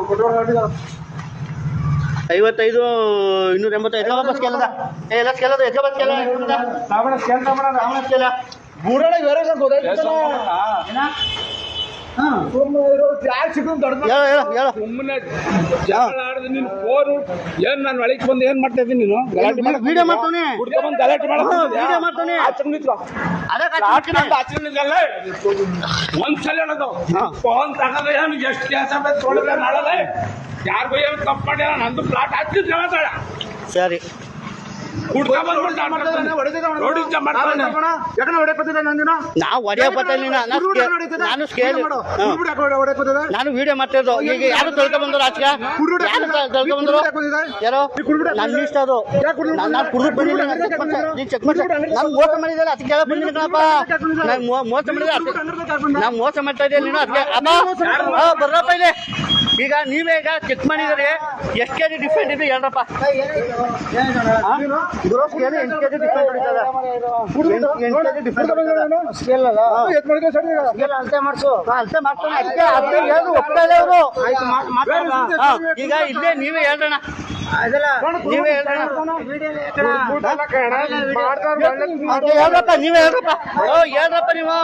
55 285 ಎತ್ಕೊ bus ಕೇಳದ ಎಲ್ಲ ಕೇಳದ ಎತ್ಕೊ ಬಸ್ ಕೇಳ ರಾವಣ ಸ್ಕೇಲ್ ತಗೊಂಡ ರಾವಣ ಸ್ಕೇಲ್ ಬೂರಳ ಬೇರೆ ಗೊತ್ತಾಯ್ತು ಏನ ಏನ್ ನಾನು ಒಳಗೆ ಬಂದು ಏನ್ ಮಾಡ್ತಾ ಇದ್ದೀನಿ ನೀನು ವಿಡಿಯೋ ಮಾಡ್ತಾನೆ ಗಲಾಟೆ ಒಂದ್ಸಲ ಹೇಳೋದು ಫೋನ್ ತಗೊಂಡ್ರೆ ಏನು ಎಷ್ಟು ಕೆಲಸ ತೊಳೆದ್ರೆ ಮಾಡಲ್ಲ ಯಾರಿಗೂ ಏನು ತಪ್ಪು ಮಾಡಿ ನಂದು ಪ್ಲಾಟ್ ಹಾಕಿದ್ರೆ ಮಾತಾಡ ಸರಿ ನಾವು ಹೊಡೆಯೋ ಬತ್ತಿಲ್ಲ ನಾನು ವಿಡಿಯೋ ಮಾಡ್ತಾ ಇದ್ದು ಈಗ ಯಾರು ತೊಳ್ಕೊ ಬಂದ್ರು ಆಚೆ ಯಾರು ತೊಳ್ಕೊ ಬಂದ್ರು ಯಾರೋ ನನ್ನ ಇಷ್ಟ ಅದು ನಾನು ಕುಡಿದು ಬಂದಿಲ್ಲ ನೀನು ಚೆಕ್ ಮಾಡಿ ನಾನು ಮೋಸ ಮಾಡಿದ್ದಲ್ಲ ಅದಕ್ಕೆ ಕೇಳ ಬಂದಿಲ್ಲ ಕಣಪ್ಪ ನಾನು ಮೋಸ ಮಾಡಿದ್ರೆ ನಾನು ಮೋಸ ಮಾಡ್ತಾ ಇದ್ದೆ ನೀನು ಅದಕ್ಕೆ ಅಮ್ಮ ಬರ್ರಪ್ಪ ಇದೆ ಈಗ ನೀವೇ ಈಗ ಚೆಕ್ ಮಾಡಿದರೆ ಎಷ್ಟು ಕೆ ಜಿ ಡಿಫ್ರೆಂಟ್ ಇದೆ ಹೇಳ್ರಪ್ಪ gross K G 8 K G different ಹೊಡಿತದೆ 8 ಕೆ ಜಿ ಡಿಫ್ರೆಂಟ್ ಅಳತೆ ಮಾಡಿಸು ಅಳತೆ ಮಾಡ್ತಾನೆ ಅದಕ್ಕೆ ಅದಕ್ಕೆ ಹೇಳೋದು ಒಪ್ತಾ ಇದೆ ಅವರು ಈಗ ಇಲ್ಲೇ ನೀವೇ ಹೇಳ್ರಣ ನೀವೇ ಹೇಳ್ರಪ್ಪ ನೀವೇ ಹೇಳ್ರಪ್ಪ ನೀವು